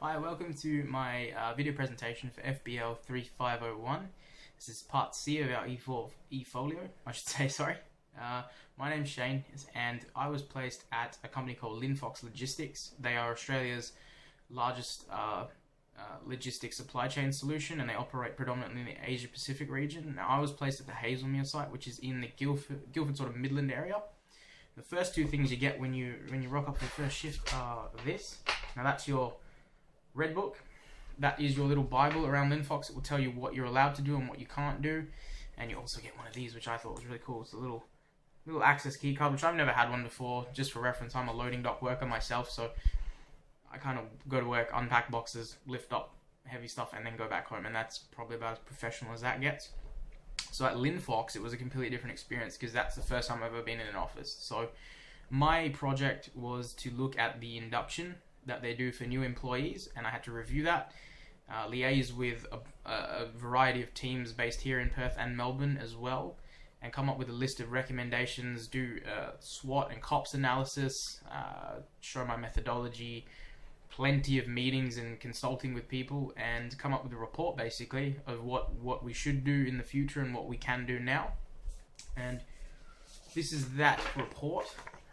Hi, welcome to my video presentation for FBL3501. This is part C of our e-folio, I should say, sorry. My name's Shane, and I was placed at a company called Linfox Logistics. They are Australia's largest logistics supply chain solution, and they operate predominantly in the Asia Pacific region. Now, I was placed at the Hazelmere site, which is in the Guildford sort of Midland area. The first two things you get when you rock up for the first shift are this. Now that's your Red Book. That is your little Bible around Linfox. It will tell you what you're allowed to do and what you can't do. And you also get one of these, which I thought was really cool. It's a little access key card, which I've never had one before. Just for reference, I'm a loading dock worker myself, so I kind of go to work, unpack boxes, lift up heavy stuff, and then go back home. And that's probably about as professional as that gets. So at Linfox, it was a completely different experience because that's the first time I've ever been in an office. So my project was to look at the induction that they do for new employees, and I had to review that, liaise with a variety of teams based here in Perth and Melbourne as well, and come up with a list of recommendations, do SWOT and COPS analysis, show my methodology, plenty of meetings and consulting with people, and come up with a report basically of what we should do in the future and what we can do now. And this is that report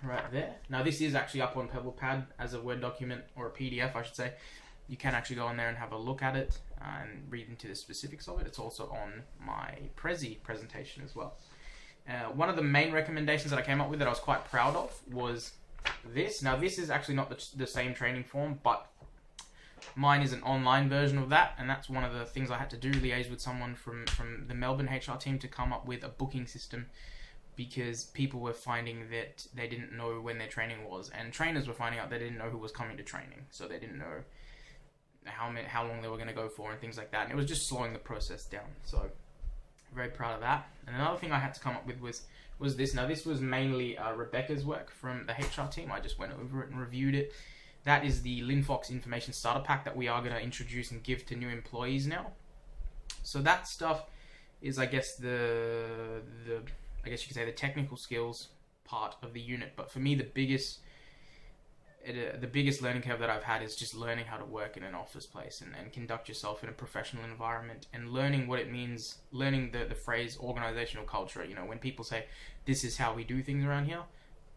right there. Now this is actually up on PebblePad as a Word document, or a PDF I should say. You can actually go on there and have a look at it and read into the specifics of it. It's also on my Prezi presentation as well. One of the main recommendations that I came up with that I was quite proud of was this. Now this is actually not the same training form, but mine is an online version of that, and that's one of the things I had to do, liaise with someone from the Melbourne HR team to come up with a booking system, because people were finding that they didn't know when their training was, and trainers were finding out they didn't know who was coming to training, so they didn't know how long they were going to go for and things like that, and it was just slowing the process down. So very proud of that. And another thing I had to come up with was this. Now this was mainly Rebecca's work from the HR team. I just went over it and reviewed it. That is the Linfox Information Starter Pack that we are going to introduce and give to new employees now. So that stuff is, I guess, I guess you could say the technical skills part of the unit. But for me, the biggest learning curve that I've had is just learning how to work in an office place and conduct yourself in a professional environment, and learning what it means, learning the phrase organizational culture. You know, when people say, this is how we do things around here,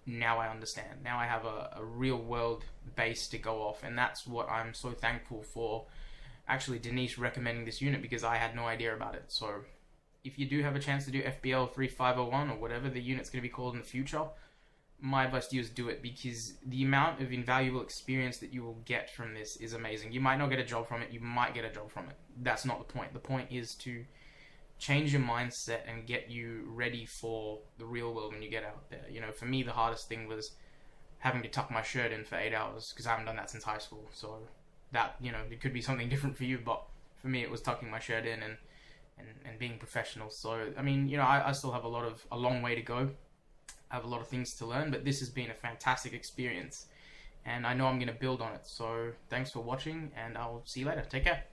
now I understand. Now I have a real world base to go off, and that's what I'm so thankful for actually Denise recommending this unit, because I had no idea about it. So if you do have a chance to do FBL3501 or whatever the unit's going to be called in the future, my advice to you is do it, because the amount of invaluable experience that you will get from this is amazing. You might not get a job from it, you might get a job from it. That's not the point. The point is to change your mindset and get you ready for the real world when you get out there. You know, for me, the hardest thing was having to tuck my shirt in for 8 hours, because I haven't done that since high school. So that, you know, it could be something different for you, but for me it was tucking my shirt in and being professional. So, I mean, you know, I still have a long way to go. I have a lot of things to learn, but this has been a fantastic experience, and I know I'm going to build on it. So thanks for watching, and I'll see you later. Take care.